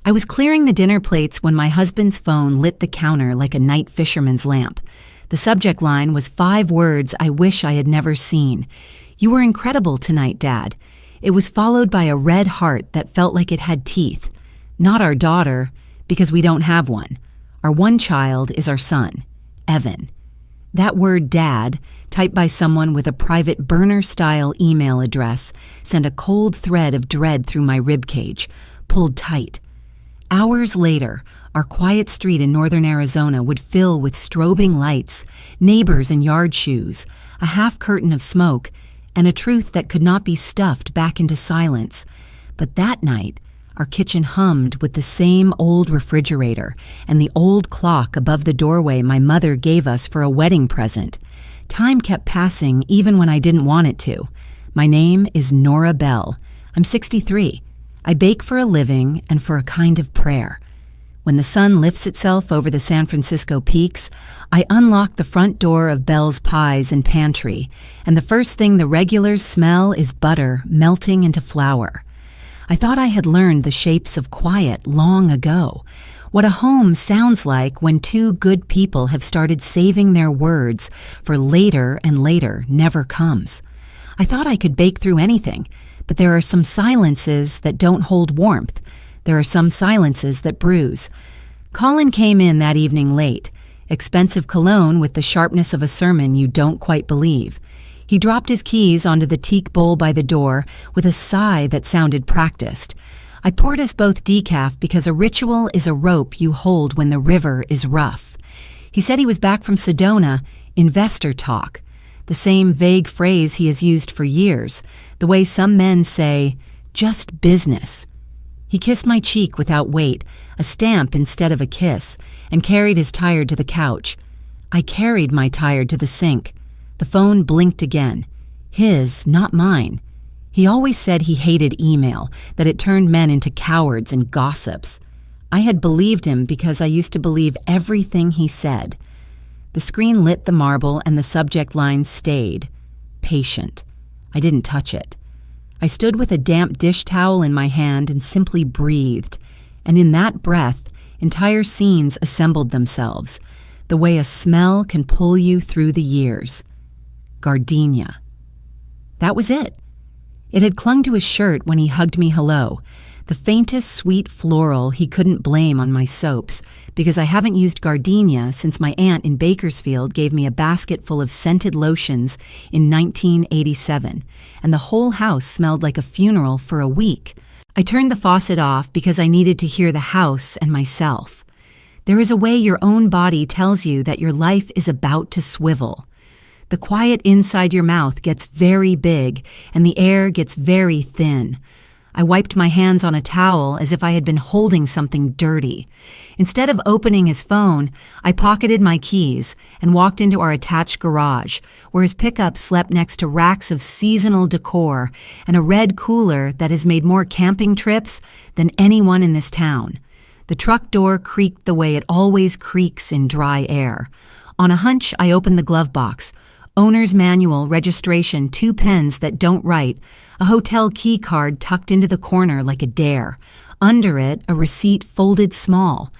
I was clearing the dinner plates when my husband's phone lit the counter like a night fisherman's lamp. The subject line was 5 words I wish I had never seen. "You were incredible tonight, Dad." It was followed by a red heart that felt like it had teeth. Not our daughter, because we don't have one. Our one child is our son, Evan. That word Dad, typed by someone with a private burner-style email address, sent a cold thread of dread through my ribcage, pulled tight. Hours later, our quiet street in northern Arizona would fill with strobing lights, neighbors in yard shoes, a half curtain of smoke, and a truth that could not be stuffed back into silence. But that night, our kitchen hummed with the same old refrigerator and the old clock above the doorway my mother gave us for a wedding present. Time kept passing even when I didn't want it to. My name is Nora Bell. I'm 63. I bake for a living and for a kind of prayer. When the sun lifts itself over the San Francisco peaks, I unlock the front door of Bell's Pies and Pantry, and the first thing the regulars smell is butter melting into flour. I thought I had learned the shapes of quiet long ago, what a home sounds like when 2 good people have started saving their words for later and later never comes. I thought I could bake through anything, but there are some silences that don't hold warmth. There are some silences that bruise. Colin came in that evening late, expensive cologne with the sharpness of a sermon you don't quite believe. He dropped his keys onto the teak bowl by the door with a sigh that sounded practiced. I poured us both decaf because a ritual is a rope you hold when the river is rough. He said he was back from Sedona, investor talk, the same vague phrase he has used for years, the way some men say, just business. He kissed my cheek without weight, a stamp instead of a kiss, and carried his tired to the couch. I carried my tired to the sink. The phone blinked again. His, not mine. He always said he hated email, that it turned men into cowards and gossips. I had believed him because I used to believe everything he said. The screen lit the marble and the subject line stayed. Patient. I didn't touch it. I stood with a damp dish towel in my hand and simply breathed. And in that breath, entire scenes assembled themselves, the way a smell can pull you through the years. Gardenia. That was it. It had clung to his shirt when he hugged me hello, the faintest sweet floral he couldn't blame on my soaps, because I haven't used gardenia since my aunt in Bakersfield gave me a basket full of scented lotions in 1987, and the whole house smelled like a funeral for a week. I turned the faucet off because I needed to hear the house and myself. There is a way your own body tells you that your life is about to swivel. The quiet inside your mouth gets very big, and the air gets very thin. I wiped my hands on a towel as if I had been holding something dirty. Instead of opening his phone, I pocketed my keys and walked into our attached garage, where his pickup slept next to racks of seasonal decor and a red cooler that has made more camping trips than anyone in this town. The truck door creaked the way it always creaks in dry air. On a hunch, I opened the glove box. Owner's manual, registration, 2 pens that don't write, a hotel key card tucked into the corner like a dare. Under it, a receipt folded small.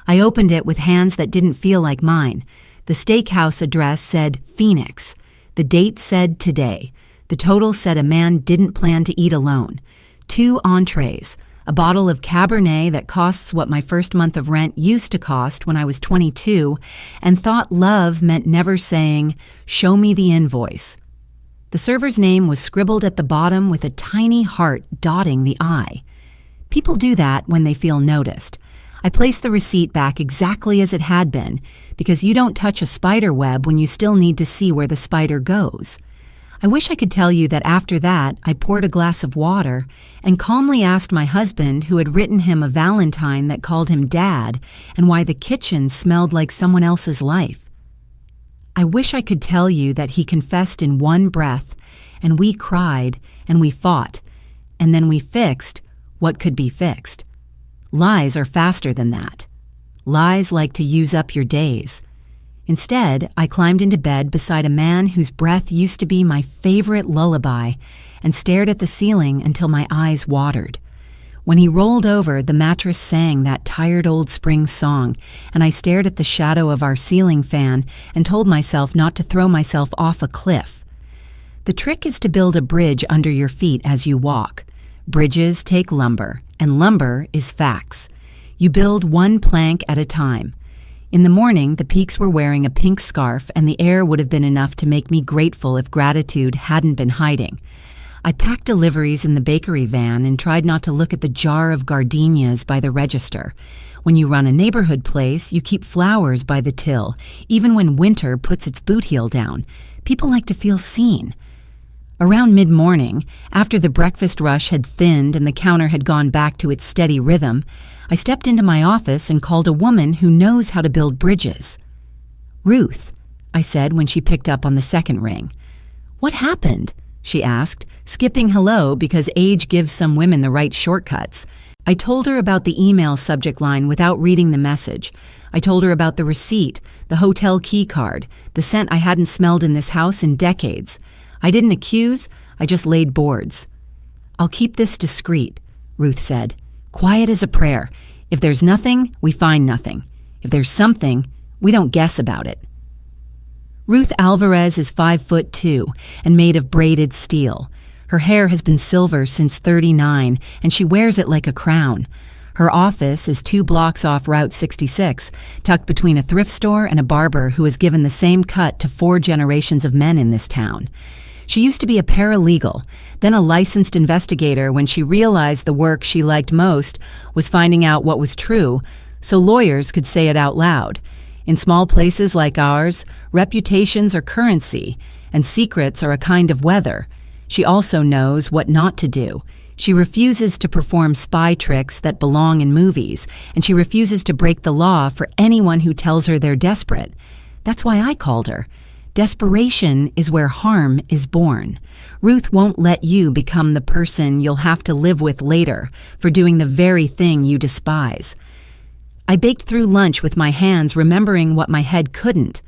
I opened it with hands that didn't feel like mine. The steakhouse address said Phoenix. The date said today. The total said a man didn't plan to eat alone. 2 entrees. A bottle of Cabernet that costs what my first month of rent used to cost when I was 22, and thought love meant never saying, "Show me the invoice." The server's name was scribbled at the bottom with a tiny heart dotting the I. People do that when they feel noticed. I placed the receipt back exactly as it had been, because you don't touch a spider web when you still need to see where the spider goes. I wish I could tell you that after that, I poured a glass of water and calmly asked my husband, who had written him a valentine that called him Dad, and why the kitchen smelled like someone else's life. I wish I could tell you that he confessed in one breath, and we cried, and we fought, and then we fixed what could be fixed. Lies are faster than that. Lies like to use up your days. Instead, I climbed into bed beside a man whose breath used to be my favorite lullaby and stared at the ceiling until my eyes watered. When he rolled over, the mattress sang that tired old spring song, and I stared at the shadow of our ceiling fan and told myself not to throw myself off a cliff. The trick is to build a bridge under your feet as you walk. Bridges take lumber, and lumber is facts. You build one plank at a time. In the morning, the Peaks were wearing a pink scarf, and the air would have been enough to make me grateful if gratitude hadn't been hiding. I packed deliveries in the bakery van and tried not to look at the jar of gardenias by the register. When you run a neighborhood place, you keep flowers by the till, even when winter puts its boot heel down. People like to feel seen. Around mid-morning, after the breakfast rush had thinned and the counter had gone back to its steady rhythm, I stepped into my office and called a woman who knows how to build bridges. "Ruth," I said when she picked up on the second ring. "What happened?" she asked, skipping hello because age gives some women the right shortcuts. I told her about the email subject line without reading the message. I told her about the receipt, the hotel key card, the scent I hadn't smelled in this house in decades. I didn't accuse, I just laid boards. "I'll keep this discreet," Ruth said. "Quiet as a prayer. If there's nothing, we find nothing. If there's something, we don't guess about it." Ruth Alvarez is 5'2" and made of braided steel. Her hair has been silver since 39, and she wears it like a crown. Her office is 2 blocks off Route 66, tucked between a thrift store and a barber who has given the same cut to 4 generations of men in this town. She used to be a paralegal, then a licensed investigator when she realized the work she liked most was finding out what was true, so lawyers could say it out loud. In small places like ours, reputations are currency, and secrets are a kind of weather. She also knows what not to do. She refuses to perform spy tricks that belong in movies, and she refuses to break the law for anyone who tells her they're desperate. That's why I called her. Desperation is where harm is born. Ruth won't let you become the person you'll have to live with later for doing the very thing you despise. I baked through lunch with my hands, remembering what my head couldn't.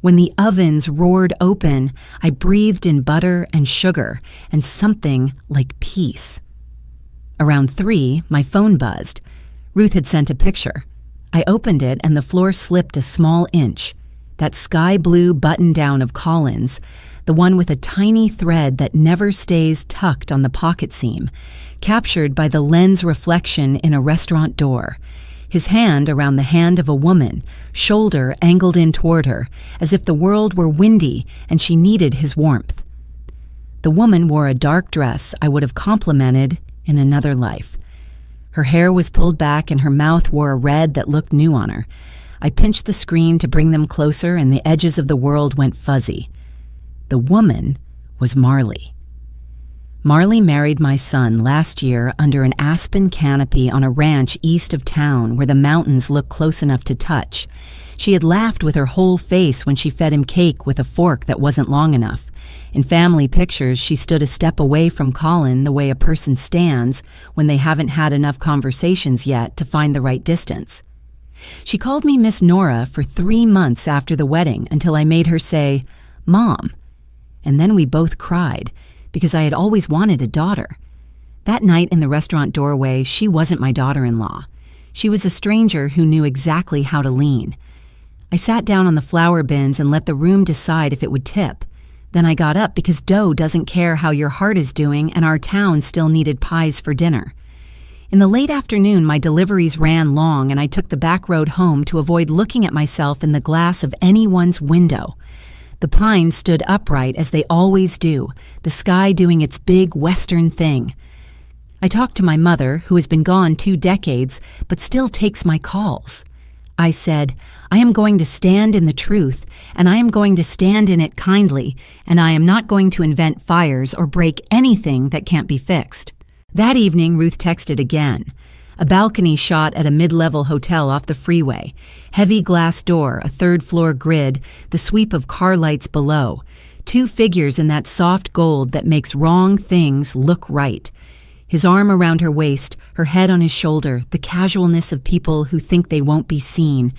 When the ovens roared open, I breathed in butter and sugar and something like peace. Around 3, my phone buzzed. Ruth had sent a picture. I opened it and the floor slipped a small inch. That sky blue button-down of Colin's, the one with a tiny thread that never stays tucked on the pocket seam, captured by the lens reflection in a restaurant door. His hand around the hand of a woman, shoulder angled in toward her, as if the world were windy and she needed his warmth. The woman wore a dark dress I would have complimented in another life. Her hair was pulled back and her mouth wore a red that looked new on her. I pinched the screen to bring them closer and the edges of the world went fuzzy. The woman was Marley. Marley married my son last year under an aspen canopy on a ranch east of town where the mountains look close enough to touch. She had laughed with her whole face when she fed him cake with a fork that wasn't long enough. In family pictures, she stood a step away from Colin the way a person stands when they haven't had enough conversations yet to find the right distance. She called me Miss Nora for 3 months after the wedding until I made her say, "Mom." And then we both cried, because I had always wanted a daughter. That night in the restaurant doorway, she wasn't my daughter-in-law. She was a stranger who knew exactly how to lean. I sat down on the flour bins and let the room decide if it would tip. Then I got up because dough doesn't care how your heart is doing and our town still needed pies for dinner. In the late afternoon, my deliveries ran long and I took the back road home to avoid looking at myself in the glass of anyone's window. The pines stood upright as they always do, the sky doing its big western thing. I talked to my mother, who has been gone 2 decades, but still takes my calls. I said, "I am going to stand in the truth, and I am going to stand in it kindly, and I am not going to invent fires or break anything that can't be fixed." That evening, Ruth texted again. A balcony shot at a mid-level hotel off the freeway. Heavy glass door, a 3rd-floor grid, the sweep of car lights below. 2 figures in that soft gold that makes wrong things look right. His arm around her waist, her head on his shoulder, the casualness of people who think they won't be seen.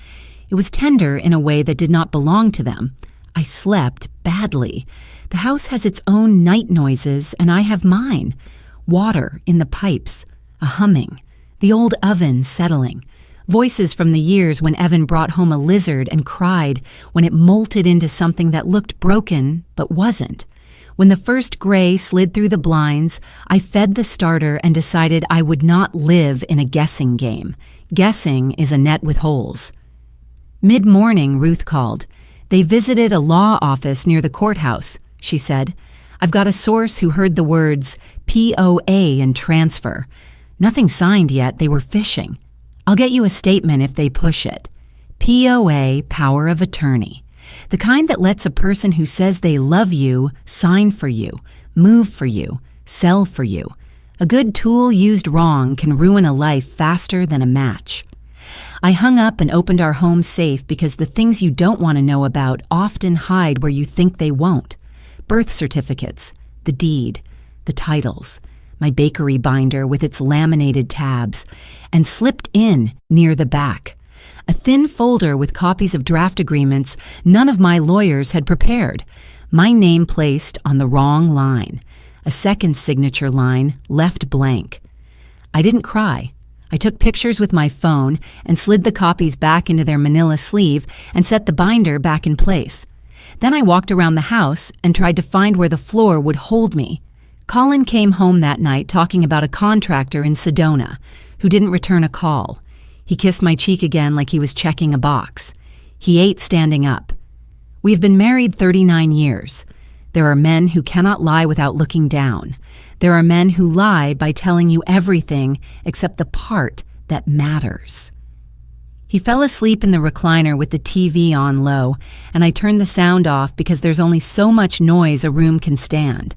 It was tender in a way that did not belong to them. I slept badly. The house has its own night noises, and I have mine. Water in the pipes, a humming. The old oven settling. Voices from the years when Evan brought home a lizard and cried when it molted into something that looked broken but wasn't. When the first gray slid through the blinds, I fed the starter and decided I would not live in a guessing game. Guessing is a net with holes. Mid-morning, Ruth called. They visited a law office near the courthouse, she said. I've got a source who heard the words POA and transfer. Nothing signed yet, they were fishing. I'll get you a statement if they push it. POA, power of attorney. The kind that lets a person who says they love you sign for you, move for you, sell for you. A good tool used wrong can ruin a life faster than a match. I hung up and opened our home safe because the things you don't want to know about often hide where you think they won't. Birth certificates, the deed, the titles, my bakery binder with its laminated tabs, and slipped in near the back. A thin folder with copies of draft agreements none of my lawyers had prepared. My name placed on the wrong line. A second signature line left blank. I didn't cry. I took pictures with my phone and slid the copies back into their manila sleeve and set the binder back in place. Then I walked around the house and tried to find where the floor would hold me. Colin came home that night talking about a contractor in Sedona who didn't return a call. He kissed my cheek again like he was checking a box. He ate standing up. We've been married 39 years. There are men who cannot lie without looking down. There are men who lie by telling you everything except the part that matters. He fell asleep in the recliner with the TV on low, and I turned the sound off because there's only so much noise a room can stand.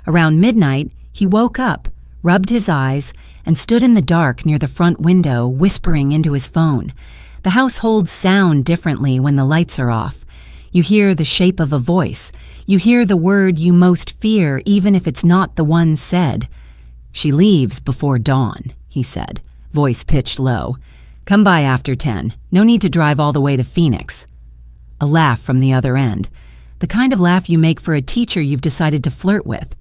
Around midnight, he woke up, rubbed his eyes, and stood in the dark near the front window, whispering into his phone. The house holds sound differently when the lights are off. You hear the shape of a voice. You hear the word you most fear, even if it's not the one said. She leaves before dawn, he said, voice pitched low. Come by after 10. No need to drive all the way to Phoenix. A laugh from the other end. The kind of laugh you make for a teacher you've decided to flirt with.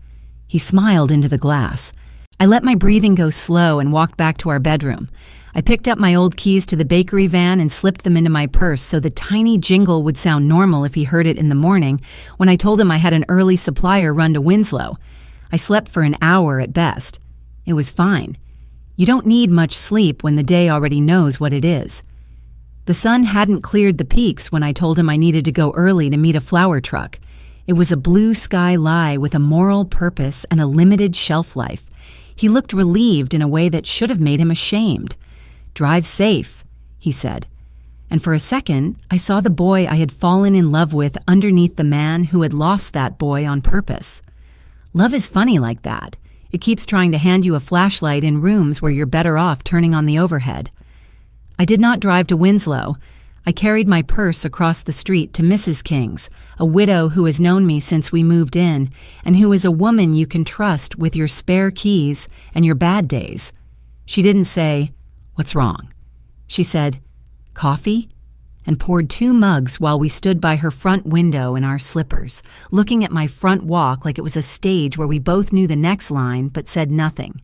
He smiled into the glass. I let my breathing go slow and walked back to our bedroom. I picked up my old keys to the bakery van and slipped them into my purse so the tiny jingle would sound normal if he heard it in the morning when I told him I had an early supplier run to Winslow. I slept for an hour at best. It was fine. You don't need much sleep when the day already knows what it is. The sun hadn't cleared the peaks when I told him I needed to go early to meet a flower truck. It was a blue sky lie with a moral purpose and a limited shelf life. He looked relieved in a way that should have made him ashamed. Drive safe, he said. And for a second, I saw the boy I had fallen in love with underneath the man who had lost that boy on purpose. Love is funny like that. It keeps trying to hand you a flashlight in rooms where you're better off turning on the overhead. I did not drive to Winslow. I carried my purse across the street to Mrs. King's, a widow who has known me since we moved in, and who is a woman you can trust with your spare keys and your bad days. She didn't say, "What's wrong?" She said, "Coffee?" and poured 2 mugs while we stood by her front window in our slippers, looking at my front walk like it was a stage where we both knew the next line but said nothing.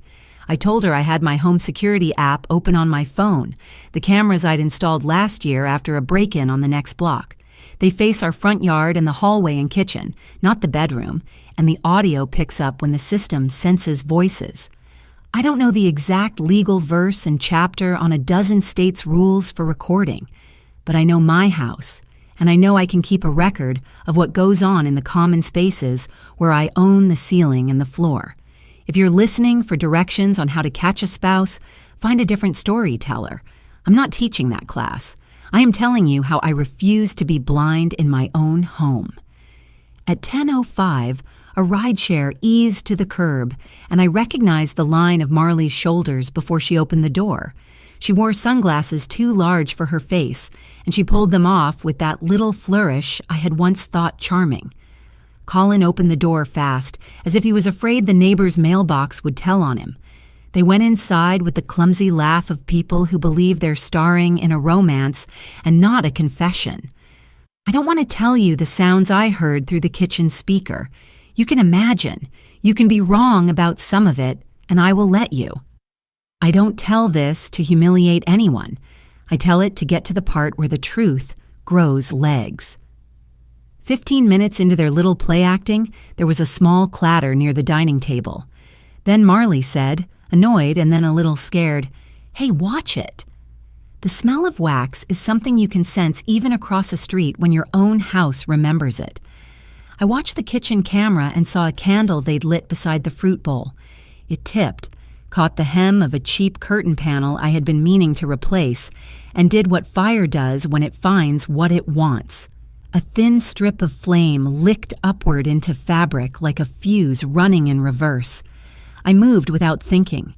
I told her I had my home security app open on my phone, the cameras I'd installed last year after a break-in on the next block. They face our front yard and the hallway and kitchen, not the bedroom, and the audio picks up when the system senses voices. I don't know the exact legal verse and chapter on a dozen states' rules for recording, but I know my house, and I know I can keep a record of what goes on in the common spaces where I own the ceiling and the floor. If you're listening for directions on how to catch a spouse, find a different storyteller. I'm not teaching that class. I am telling you how I refuse to be blind in my own home. At 10:05, a rideshare eased to the curb, and I recognized the line of Marley's shoulders before she opened the door. She wore sunglasses too large for her face, and she pulled them off with that little flourish I had once thought charming. Colin opened the door fast, as if he was afraid the neighbor's mailbox would tell on him. They went inside with the clumsy laugh of people who believe they're starring in a romance and not a confession. I don't want to tell you the sounds I heard through the kitchen speaker. You can imagine. You can be wrong about some of it, and I will let you. I don't tell this to humiliate anyone. I tell it to get to the part where the truth grows legs. 15 minutes into their little play acting, there was a small clatter near the dining table. Then Marley said, annoyed and then a little scared, "Hey, watch it." The smell of wax is something you can sense even across a street when your own house remembers it. I watched the kitchen camera and saw a candle they'd lit beside the fruit bowl. It tipped, caught the hem of a cheap curtain panel I had been meaning to replace, and did what fire does when it finds what it wants. A thin strip of flame licked upward into fabric like a fuse running in reverse. I moved without thinking.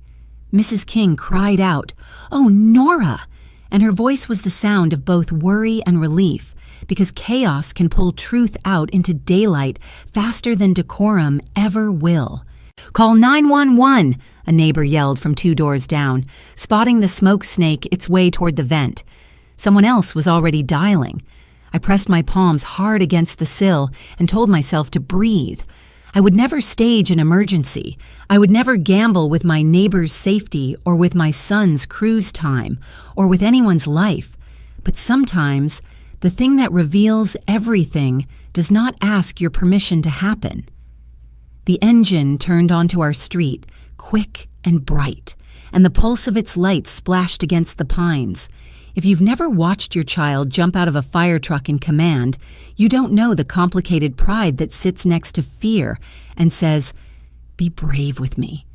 Mrs. King cried out, "Oh, Nora!" And her voice was the sound of both worry and relief, because chaos can pull truth out into daylight faster than decorum ever will. "Call 911!" a neighbor yelled from 2 doors down, spotting the smoke snake its way toward the vent. Someone else was already dialing. I pressed my palms hard against the sill and told myself to breathe. I would never stage an emergency. I would never gamble with my neighbor's safety or with my son's cruise time or with anyone's life. But sometimes, the thing that reveals everything does not ask your permission to happen. The engine turned onto our street, quick and bright, and the pulse of its lights splashed against the pines. If you've never watched your child jump out of a fire truck in command, you don't know the complicated pride that sits next to fear and says, "Be brave with me."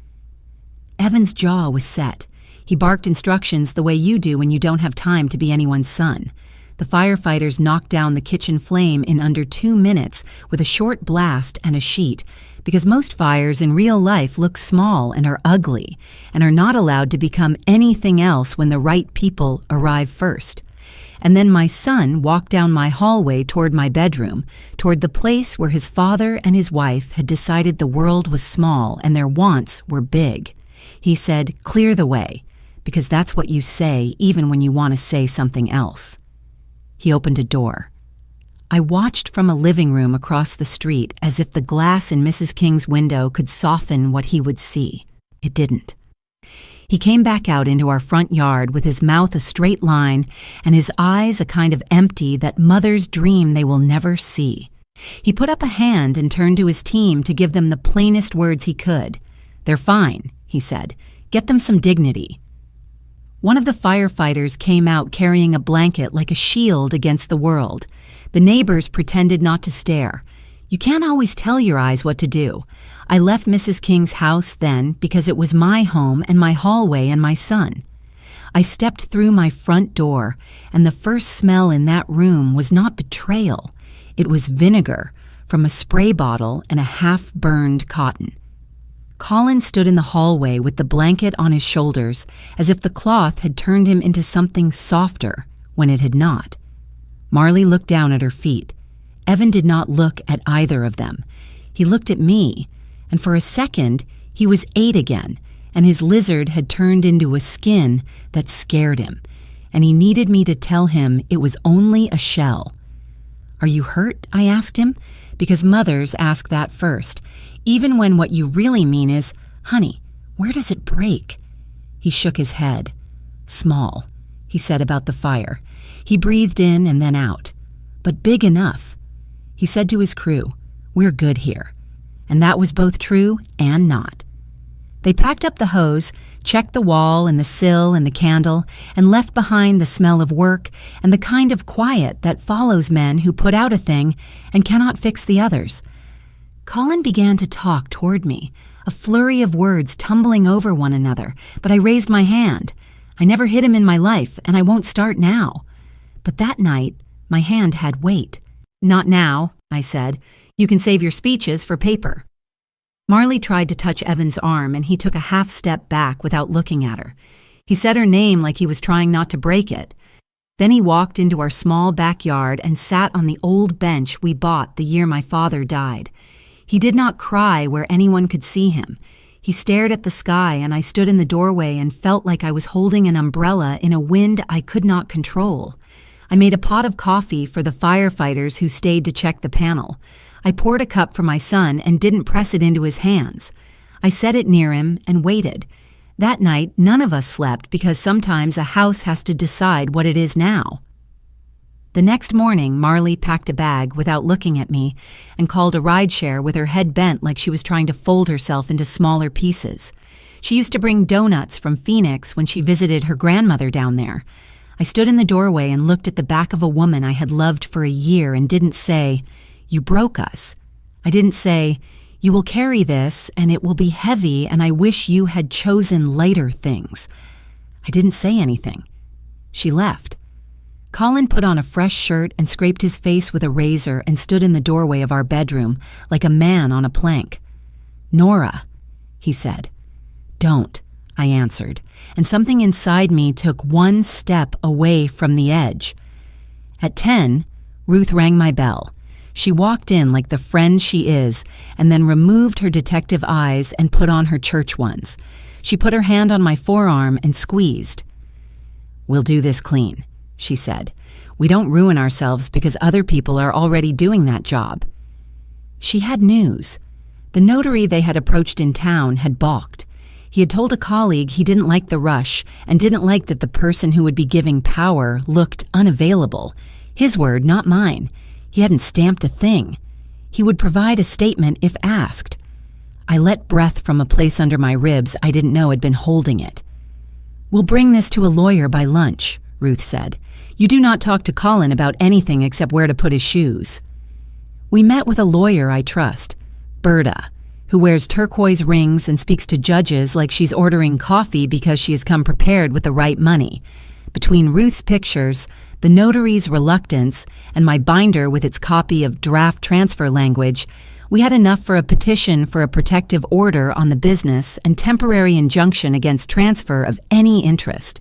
Evan's jaw was set. He barked instructions the way you do when you don't have time to be anyone's son. The firefighters knocked down the kitchen flame in under 2 minutes with a short blast and a sheet, because most fires in real life look small and are ugly and are not allowed to become anything else when the right people arrive first. And then my son walked down my hallway toward my bedroom, toward the place where his father and his wife had decided the world was small and their wants were big. He said, "Clear the way," because that's what you say even when you want to say something else. He opened a door. I watched from a living room across the street as if the glass in Mrs. King's window could soften what he would see. It didn't. He came back out into our front yard with his mouth a straight line and his eyes a kind of empty that mothers dream they will never see. He put up a hand and turned to his team to give them the plainest words he could. "They're fine," he said. "Get them some dignity." One of the firefighters came out carrying a blanket like a shield against the world. The neighbors pretended not to stare. You can't always tell your eyes what to do. I left Mrs. King's house then because it was my home and my hallway and my son. I stepped through my front door, and the first smell in that room was not betrayal. It was vinegar from a spray bottle and a half-burned cotton. Colin stood in the hallway with the blanket on his shoulders, as if the cloth had turned him into something softer when it had not. Marley looked down at her feet. Evan did not look at either of them. He looked at me, and for a second he was 8 again, and his lizard had turned into a skin that scared him, and he needed me to tell him it was only a shell. "Are you hurt?" I asked him, because mothers ask that first, even when what you really mean is, "Honey, where does it break?" He shook his head. "Small," he said about the fire. He breathed in and then out. "But big enough." He said to his crew, "We're good here." And that was both true and not. They packed up the hose, checked the wall and the sill and the candle, and left behind the smell of work and the kind of quiet that follows men who put out a thing and cannot fix the others. Colin began to talk toward me, a flurry of words tumbling over one another, but I raised my hand. I never hit him in my life, and I won't start now. But that night, my hand had weight. "Not now," I said. "You can save your speeches for paper." Marley tried to touch Evan's arm, and he took a half step back without looking at her. He said her name like he was trying not to break it. Then he walked into our small backyard and sat on the old bench we bought the year my father died. He did not cry where anyone could see him. He stared at the sky, and I stood in the doorway and felt like I was holding an umbrella in a wind I could not control. I made a pot of coffee for the firefighters who stayed to check the panel. I poured a cup for my son and didn't press it into his hands. I set it near him and waited. That night, none of us slept because sometimes a house has to decide what it is now. The next morning, Marley packed a bag without looking at me and called a rideshare with her head bent like she was trying to fold herself into smaller pieces. She used to bring donuts from Phoenix when she visited her grandmother down there. I stood in the doorway and looked at the back of a woman I had loved for a year and didn't say, "You broke us." I didn't say, "You will carry this and it will be heavy and I wish you had chosen lighter things." I didn't say anything. She left. Colin put on a fresh shirt and scraped his face with a razor and stood in the doorway of our bedroom like a man on a plank. "Nora," he said. "Don't," I answered, and something inside me took one step away from the edge. At 10, Ruth rang my bell. She walked in like the friend she is and then removed her detective eyes and put on her church ones. She put her hand on my forearm and squeezed. "We'll do this clean," she said. "We don't ruin ourselves because other people are already doing that job." She had news. The notary they had approached in town had balked. He had told a colleague he didn't like the rush and didn't like that the person who would be giving power looked unavailable. His word, not mine. He hadn't stamped a thing. He would provide a statement if asked. I let breath from a place under my ribs I didn't know had been holding it. "We'll bring this to a lawyer by lunch," Ruth said. "You do not talk to Colin about anything except where to put his shoes." We met with a lawyer I trust, Berta, who wears turquoise rings and speaks to judges like she's ordering coffee because she has come prepared with the right money. Between Ruth's pictures, the notary's reluctance, and my binder with its copy of draft transfer language, we had enough for a petition for a protective order on the business and temporary injunction against transfer of any interest.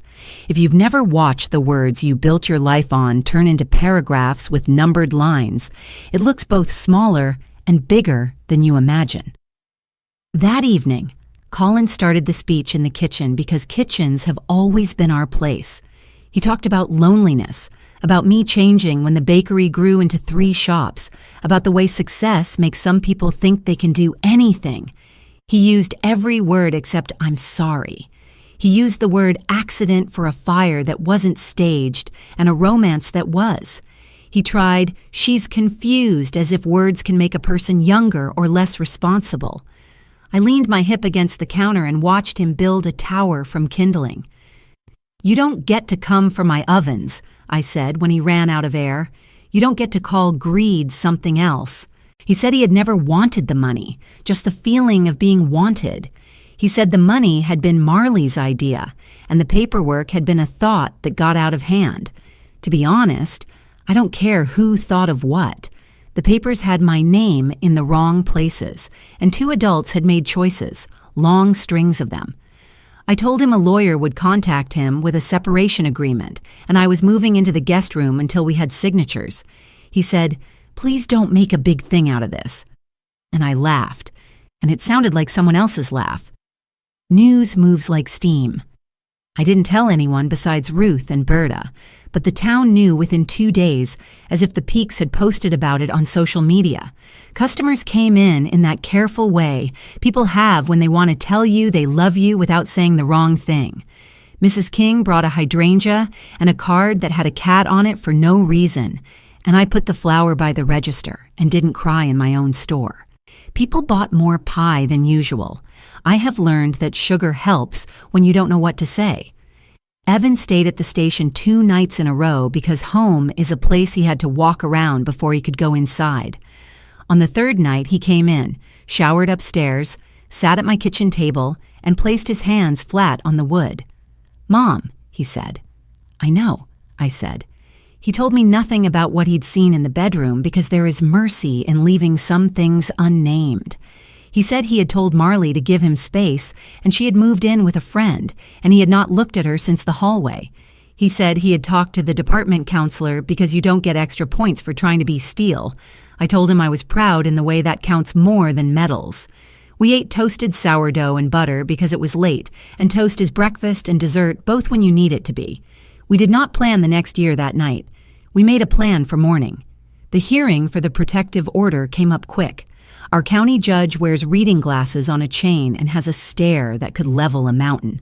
If you've never watched the words you built your life on turn into paragraphs with numbered lines, it looks both smaller and bigger than you imagine. That evening, Colin started the speech in the kitchen because kitchens have always been our place. He talked about loneliness, about me changing when the bakery grew into 3 shops, about the way success makes some people think they can do anything. He used every word except "I'm sorry." He used the word accident for a fire that wasn't staged and a romance that was. He tried "she's confused" as if words can make a person younger or less responsible. I leaned my hip against the counter and watched him build a tower from kindling. "You don't get to come for my ovens," I said when he ran out of air. "You don't get to call greed something else." He said he had never wanted the money, just the feeling of being wanted. He said the money had been Marley's idea, and the paperwork had been a thought that got out of hand. To be honest, I don't care who thought of what. The papers had my name in the wrong places, and 2 adults had made choices, long strings of them. I told him a lawyer would contact him with a separation agreement, and I was moving into the guest room until we had signatures. He said, "Please don't make a big thing out of this." And I laughed, and it sounded like someone else's laugh. News moves like steam. I didn't tell anyone besides Ruth and Berta, but the town knew within 2 days, as if the Peaks had posted about it on social media. Customers came in that careful way people have when they want to tell you they love you without saying the wrong thing. Mrs. King brought a hydrangea and a card that had a cat on it for no reason, and I put the flower by the register and didn't cry in my own store. People bought more pie than usual. I have learned that sugar helps when you don't know what to say. Evan stayed at the station 2 nights in a row because home is a place he had to walk around before he could go inside. On the 3rd night, he came in, showered upstairs, sat at my kitchen table, and placed his hands flat on the wood. "Mom," he said. "I know," I said. He told me nothing about what he'd seen in the bedroom because there is mercy in leaving some things unnamed. He said he had told Marley to give him space, and she had moved in with a friend, and he had not looked at her since the hallway. He said he had talked to the department counselor because you don't get extra points for trying to be Steele. I told him I was proud in the way that counts more than medals. We ate toasted sourdough and butter because it was late, and toast is breakfast and dessert both when you need it to be. We did not plan the next year that night. We made a plan for morning. The hearing for the protective order came up quick. Our county judge wears reading glasses on a chain and has a stare that could level a mountain.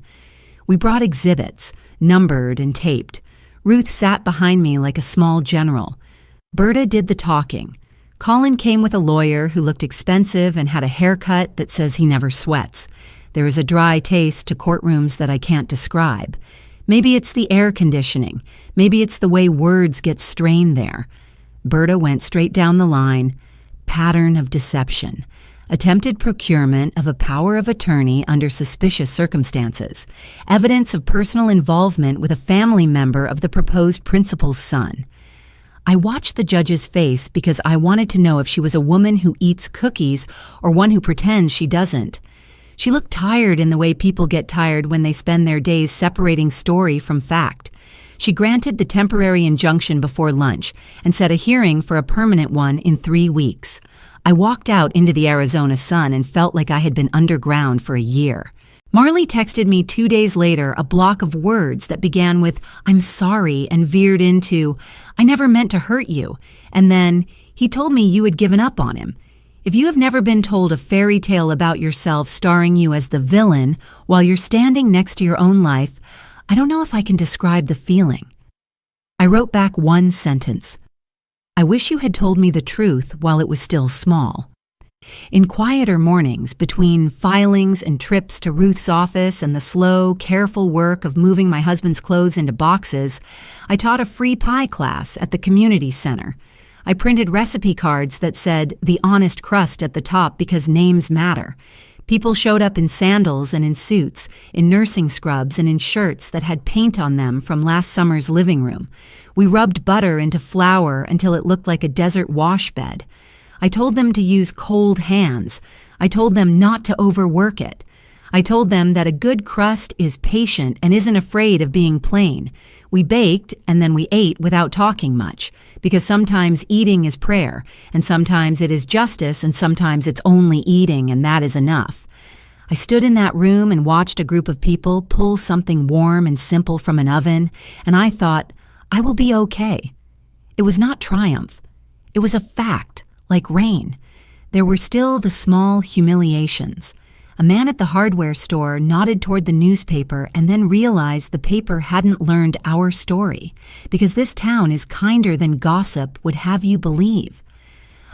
We brought exhibits, numbered and taped. Ruth sat behind me like a small general. Berta did the talking. Colin came with a lawyer who looked expensive and had a haircut that says he never sweats. There is a dry taste to courtrooms that I can't describe. Maybe it's the air conditioning. Maybe it's the way words get strained there. Berta went straight down the line. Pattern of deception. Attempted procurement of a power of attorney under suspicious circumstances. Evidence of personal involvement with a family member of the proposed principal's son. I watched the judge's face because I wanted to know if she was a woman who eats cookies or one who pretends she doesn't. She looked tired in the way people get tired when they spend their days separating story from fact. She granted the temporary injunction before lunch and set a hearing for a permanent one in 3 weeks. I walked out into the Arizona sun and felt like I had been underground for a year. Marley texted me 2 days later a block of words that began with, "I'm sorry," and veered into, "I never meant to hurt you," and then, "He told me you had given up on him." If you have never been told a fairy tale about yourself starring you as the villain while you're standing next to your own life, I don't know if I can describe the feeling. I wrote back one sentence. I wish you had told me the truth while it was still small. In quieter mornings, between filings and trips to Ruth's office and the slow, careful work of moving my husband's clothes into boxes, I taught a free pie class at the community center. I printed recipe cards that said "The Honest Crust" at the top because names matter. People showed up in sandals and in suits, in nursing scrubs and in shirts that had paint on them from last summer's living room. We rubbed butter into flour until it looked like a desert wash bed. I told them to use cold hands. I told them not to overwork it. I told them that a good crust is patient and isn't afraid of being plain. We baked and then we ate without talking much, because sometimes eating is prayer, and sometimes it is justice, and sometimes it's only eating, and that is enough. I stood in that room and watched a group of people pull something warm and simple from an oven, and I thought, I will be okay. It was not triumph. It was a fact, like rain. There were still the small humiliations. A man at the hardware store nodded toward the newspaper and then realized the paper hadn't learned our story, because this town is kinder than gossip would have you believe.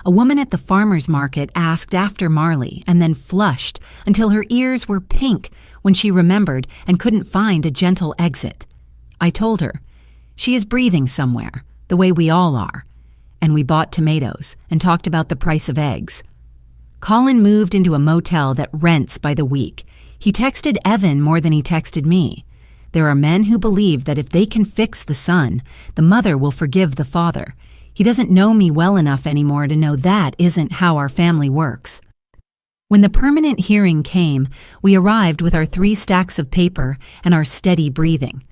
A woman at the farmer's market asked after Marley and then flushed until her ears were pink when she remembered and couldn't find a gentle exit. I told her, "She is breathing somewhere, the way we all are." And we bought tomatoes and talked about the price of eggs. Colin moved into a motel that rents by the week. He texted Evan more than he texted me. There are men who believe that if they can fix the son, the mother will forgive the father. He doesn't know me well enough anymore to know that isn't how our family works. When the permanent hearing came, we arrived with our 3 stacks of paper and our steady breathing.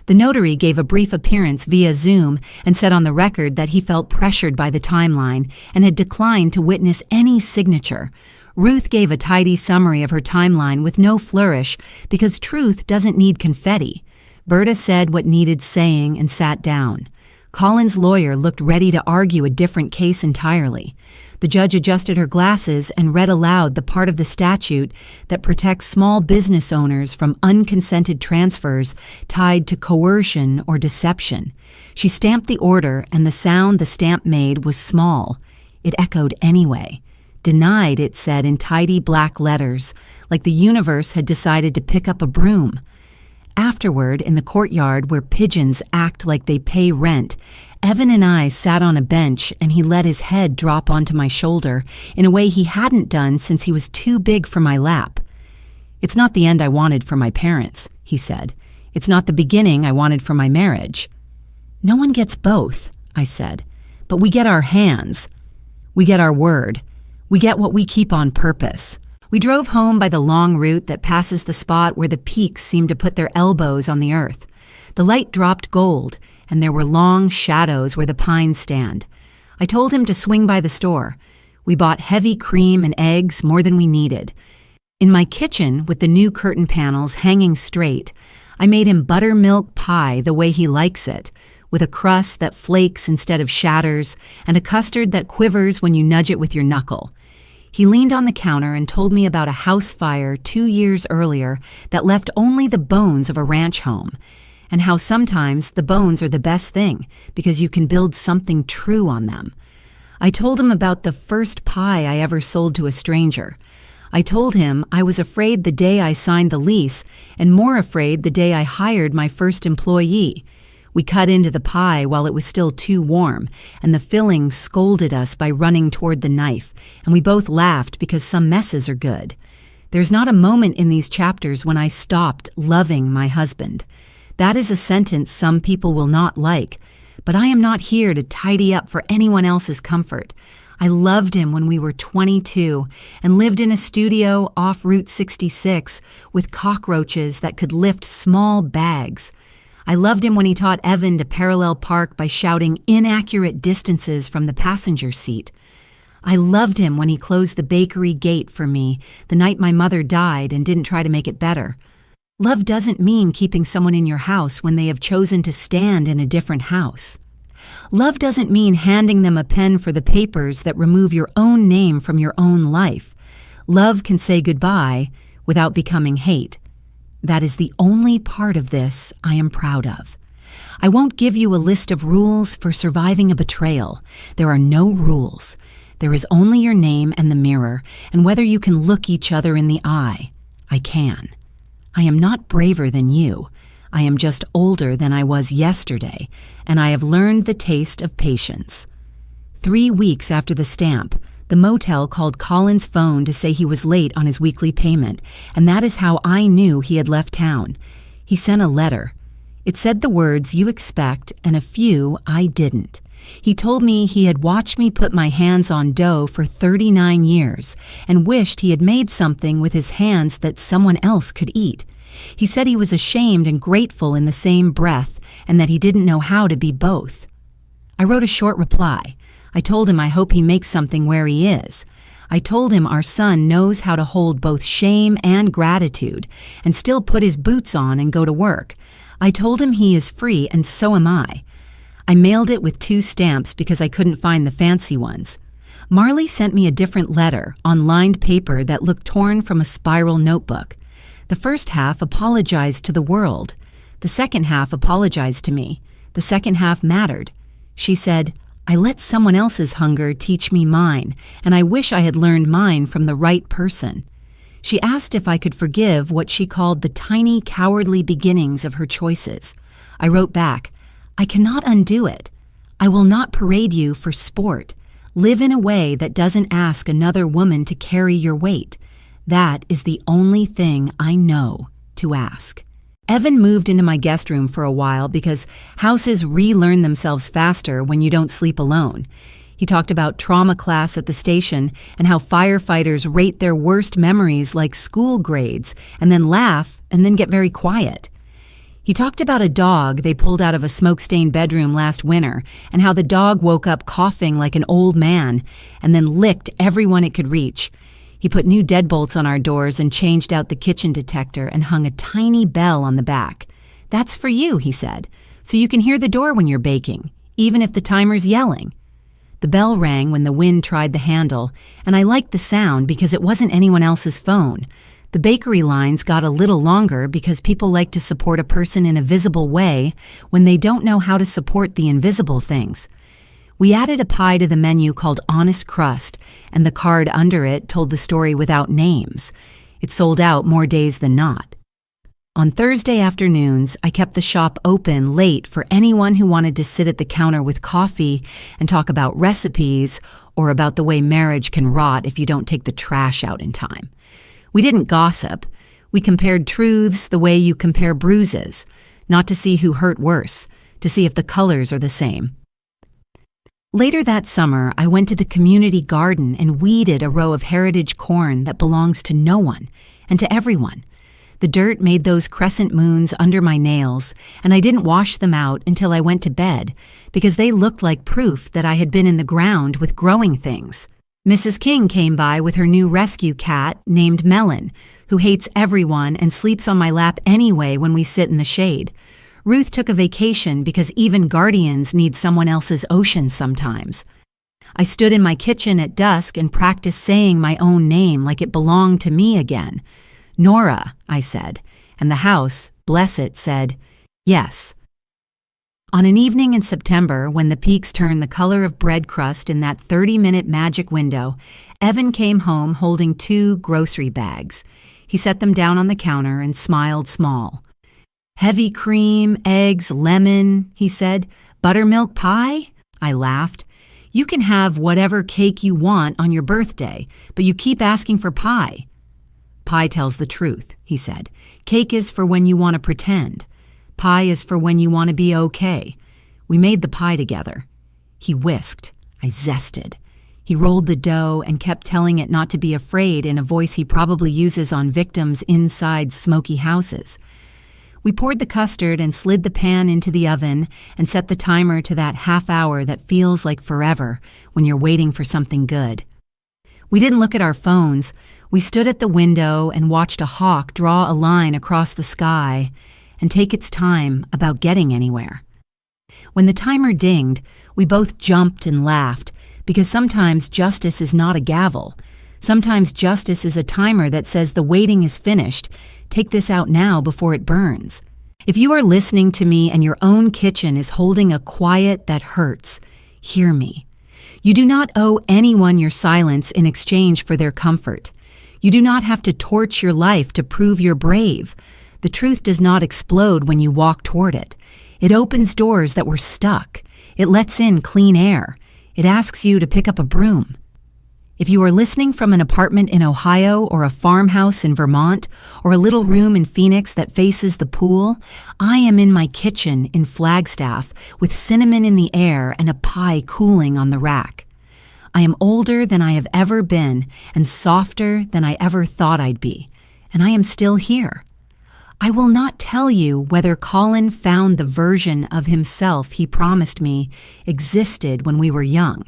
The notary gave a brief appearance via Zoom and said on the record that he felt pressured by the timeline and had declined to witness any signature. Ruth gave a tidy summary of her timeline with no flourish because truth doesn't need confetti. Berta said what needed saying and sat down. Colin's lawyer looked ready to argue a different case entirely. The judge adjusted her glasses and read aloud the part of the statute that protects small business owners from unconsented transfers tied to coercion or deception. She stamped the order, and the sound the stamp made was small. It echoed anyway. Denied, it said in tidy black letters, like the universe had decided to pick up a broom. Afterward, in the courtyard where pigeons act like they pay rent, Evan and I sat on a bench and he let his head drop onto my shoulder in a way he hadn't done since he was too big for my lap. "It's not the end I wanted for my parents," he said. "It's not the beginning I wanted for my marriage." "No one gets both," I said, "but we get our hands. We get our word. We get what we keep on purpose." We drove home by the long route that passes the spot where the peaks seem to put their elbows on the earth. The light dropped gold, and there were long shadows where the pines stand. I told him to swing by the store. We bought heavy cream and eggs, more than we needed. In my kitchen, with the new curtain panels hanging straight, I made him buttermilk pie the way he likes it, with a crust that flakes instead of shatters, and a custard that quivers when you nudge it with your knuckle. He leaned on the counter and told me about a house fire 2 years earlier that left only the bones of a ranch home, and how sometimes the bones are the best thing because you can build something true on them. I told him about the first pie I ever sold to a stranger. I told him I was afraid the day I signed the lease and more afraid the day I hired my first employee. We cut into the pie while it was still too warm, and the filling scolded us by running toward the knife, and we both laughed because some messes are good. There's not a moment in these chapters when I stopped loving my husband. That is a sentence some people will not like, but I am not here to tidy up for anyone else's comfort. I loved him when we were 22 and lived in a studio off Route 66 with cockroaches that could lift small bags. I loved him when he taught Evan to parallel park by shouting inaccurate distances from the passenger seat. I loved him when he closed the bakery gate for me the night my mother died and didn't try to make it better. Love doesn't mean keeping someone in your house when they have chosen to stand in a different house. Love doesn't mean handing them a pen for the papers that remove your own name from your own life. Love can say goodbye without becoming hate. That is the only part of this I am proud of. I won't give you a list of rules for surviving a betrayal. There are no rules. There is only your name and the mirror, and whether you can look each other in the eye. I can. I am not braver than you. I am just older than I was yesterday, and I have learned the taste of patience. 3 weeks after the stamp, the motel called Colin's phone to say he was late on his weekly payment, and that is how I knew he had left town. He sent a letter. It said the words you expect and a few I didn't. He told me he had watched me put my hands on dough for 39 years and wished he had made something with his hands that someone else could eat. He said he was ashamed and grateful in the same breath and that he didn't know how to be both. I wrote a short reply. I told him I hope he makes something where he is. I told him our son knows how to hold both shame and gratitude and still put his boots on and go to work. I told him he is free and so am I. I mailed it with 2 stamps because I couldn't find the fancy ones. Marley sent me a different letter on lined paper that looked torn from a spiral notebook. The first half apologized to the world. The second half apologized to me. The second half mattered. She said, I let someone else's hunger teach me mine, and I wish I had learned mine from the right person. She asked if I could forgive what she called the tiny, cowardly beginnings of her choices. I wrote back, I cannot undo it. I will not parade you for sport. Live in a way that doesn't ask another woman to carry your weight. That is the only thing I know to ask. Evan moved into my guest room for a while because houses relearn themselves faster when you don't sleep alone. He talked about trauma class at the station and how firefighters rate their worst memories like school grades and then laugh and then get very quiet. He talked about a dog they pulled out of a smoke-stained bedroom last winter and how the dog woke up coughing like an old man and then licked everyone it could reach. He put new deadbolts on our doors and changed out the kitchen detector and hung a tiny bell on the back. That's for you, he said, so you can hear the door when you're baking, even if the timer's yelling. The bell rang when the wind tried the handle, and I liked the sound because it wasn't anyone else's phone. The bakery lines got a little longer because people like to support a person in a visible way when they don't know how to support the invisible things. We added a pie to the menu called Honest Crust, and the card under it told the story without names. It sold out more days than not. On Thursday afternoons, I kept the shop open late for anyone who wanted to sit at the counter with coffee and talk about recipes or about the way marriage can rot if you don't take the trash out in time. We didn't gossip. We compared truths the way you compare bruises, not to see who hurt worse, to see if the colors are the same. Later that summer, I went to the community garden and weeded a row of heritage corn that belongs to no one and to everyone. The dirt made those crescent moons under my nails, and I didn't wash them out until I went to bed because they looked like proof that I had been in the ground with growing things. Mrs. King came by with her new rescue cat named Melon, who hates everyone and sleeps on my lap anyway when we sit in the shade. Ruth took a vacation because even guardians need someone else's ocean sometimes. I stood in my kitchen at dusk and practiced saying my own name like it belonged to me again. Nora, I said, and the house, bless it, said, yes. On an evening in September, when the peaks turned the color of bread crust in that 30-minute magic window, Evan came home holding 2 grocery bags. He set them down on the counter and smiled small. Heavy cream, eggs, lemon, he said. Buttermilk pie? I laughed. You can have whatever cake you want on your birthday, but you keep asking for pie. Pie tells the truth, he said. Cake is for when you want to pretend. Pie is for when you want to be okay. We made the pie together. He whisked. I zested. He rolled the dough and kept telling it not to be afraid in a voice he probably uses on victims inside smoky houses. We poured the custard and slid the pan into the oven and set the timer to that half hour that feels like forever when you're waiting for something good. We didn't look at our phones. We stood at the window and watched a hawk draw a line across the sky and take its time about getting anywhere. When the timer dinged, we both jumped and laughed because sometimes justice is not a gavel. Sometimes justice is a timer that says the waiting is finished. Take this out now before it burns. If you are listening to me and your own kitchen is holding a quiet that hurts, hear me. You do not owe anyone your silence in exchange for their comfort. You do not have to torch your life to prove you're brave. The truth does not explode when you walk toward it. It opens doors that were stuck. It lets in clean air. It asks you to pick up a broom. If you are listening from an apartment in Ohio or a farmhouse in Vermont or a little room in Phoenix that faces the pool, I am in my kitchen in Flagstaff with cinnamon in the air and a pie cooling on the rack. I am older than I have ever been and softer than I ever thought I'd be, and I am still here. I will not tell you whether Colin found the version of himself he promised me existed when we were young.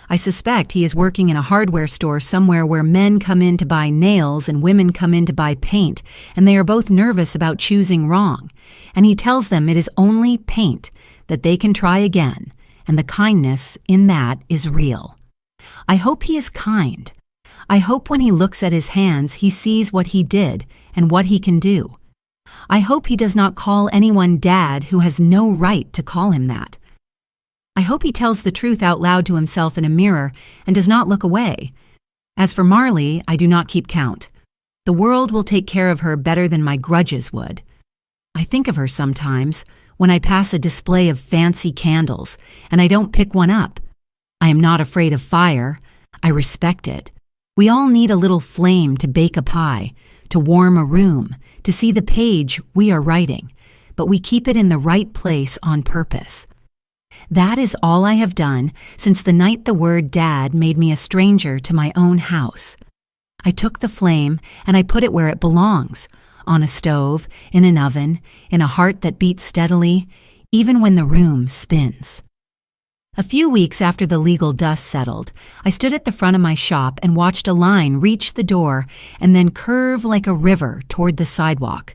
I suspect he is working in a hardware store somewhere where men come in to buy nails and women come in to buy paint, and they are both nervous about choosing wrong. And he tells them it is only paint, that they can try again, and the kindness in that is real. I hope he is kind. I hope when he looks at his hands, he sees what he did and what he can do. I hope he does not call anyone dad who has no right to call him that. I hope he tells the truth out loud to himself in a mirror and does not look away. As for Marley, I do not keep count. The world will take care of her better than my grudges would. I think of her sometimes when I pass a display of fancy candles and I don't pick one up. I am not afraid of fire. I respect it. We all need a little flame to bake a pie, to warm a room, to see the page we are writing, but we keep it in the right place on purpose. That is all I have done since the night the word Dad made me a stranger to my own house. I took the flame and I put it where it belongs, on a stove, in an oven, in a heart that beats steadily, even when the room spins. A few weeks after the legal dust settled, I stood at the front of my shop and watched a line reach the door and then curve like a river toward the sidewalk.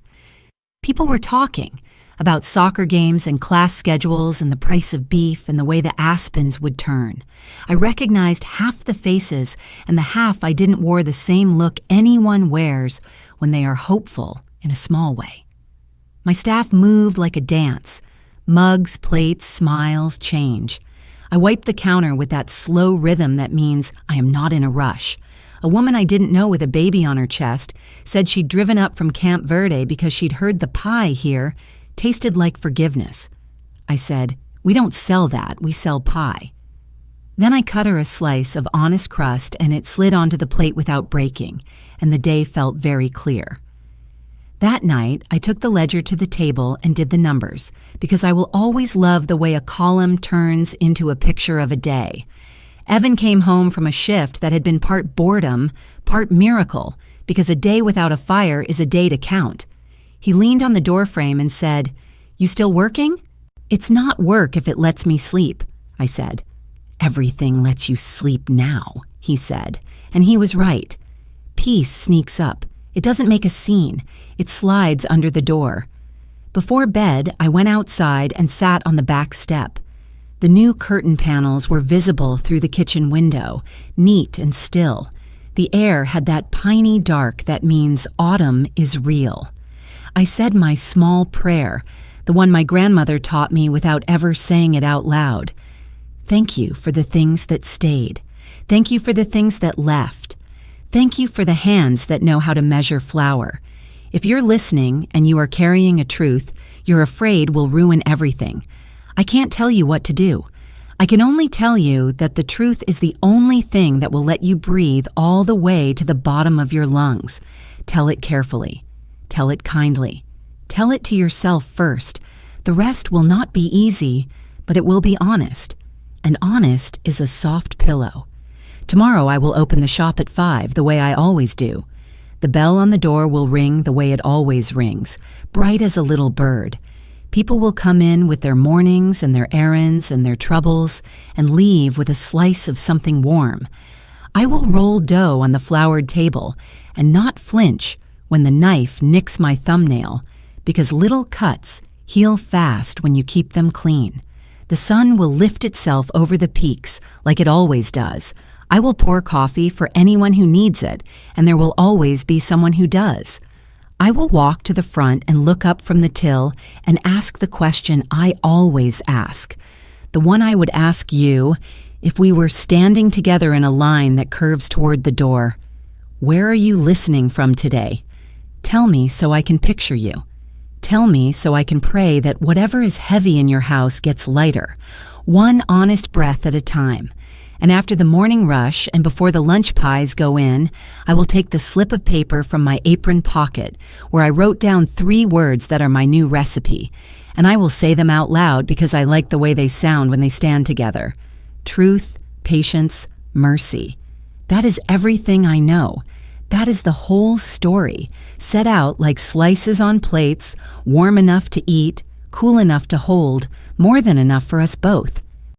People were talking about soccer games and class schedules and the price of beef and the way the aspens would turn. I recognized half the faces and the half I didn't wore the same look anyone wears when they are hopeful in a small way. My staff moved like a dance. Mugs, plates, smiles, change. I wiped the counter with that slow rhythm that means I am not in a rush. A woman I didn't know with a baby on her chest said she'd driven up from Camp Verde because she'd heard the pie here tasted like forgiveness. I said, "We don't sell that, we sell pie." Then I cut her a slice of honest crust and it slid onto the plate without breaking, and the day felt very clear. That night, I took the ledger to the table and did the numbers, because I will always love the way a column turns into a picture of a day. Evan came home from a shift that had been part boredom, part miracle, because a day without a fire is a day to count. He leaned on the doorframe and said, "You still working?" "It's not work if it lets me sleep," I said. "Everything lets you sleep now," he said, and he was right. Peace sneaks up. It doesn't make a scene. It slides under the door. Before bed, I went outside and sat on the back step. The new curtain panels were visible through the kitchen window, neat and still. The air had that piney dark that means autumn is real. I said my small prayer, the one my grandmother taught me without ever saying it out loud. Thank you for the things that stayed. Thank you for the things that left. Thank you for the hands that know how to measure flour. If you're listening and you are carrying a truth you're afraid will ruin everything, I can't tell you what to do. I can only tell you that the truth is the only thing that will let you breathe all the way to the bottom of your lungs. Tell it carefully. Tell it kindly. Tell it to yourself first. The rest will not be easy, but it will be honest. And honest is a soft pillow. Tomorrow I will open the shop at 5 the way I always do. The bell on the door will ring the way it always rings, bright as a little bird. People will come in with their mornings and their errands and their troubles and leave with a slice of something warm. I will roll dough on the floured table and not flinch when the knife nicks my thumbnail, because little cuts heal fast when you keep them clean. The sun will lift itself over the peaks like it always does. I will pour coffee for anyone who needs it, and there will always be someone who does. I will walk to the front and look up from the till and ask the question I always ask, the one I would ask you if we were standing together in a line that curves toward the door. Where are you listening from today? Tell me so I can picture you. Tell me so I can pray that whatever is heavy in your house gets lighter, one honest breath at a time. And after the morning rush and before the lunch pies go in, I will take the slip of paper from my apron pocket where I wrote down 3 words that are my new recipe, and I will say them out loud because I like the way they sound when they stand together. Truth, patience, mercy. That is everything I know. That is the whole story, set out like slices on plates, warm enough to eat, cool enough to hold, more than enough for us both.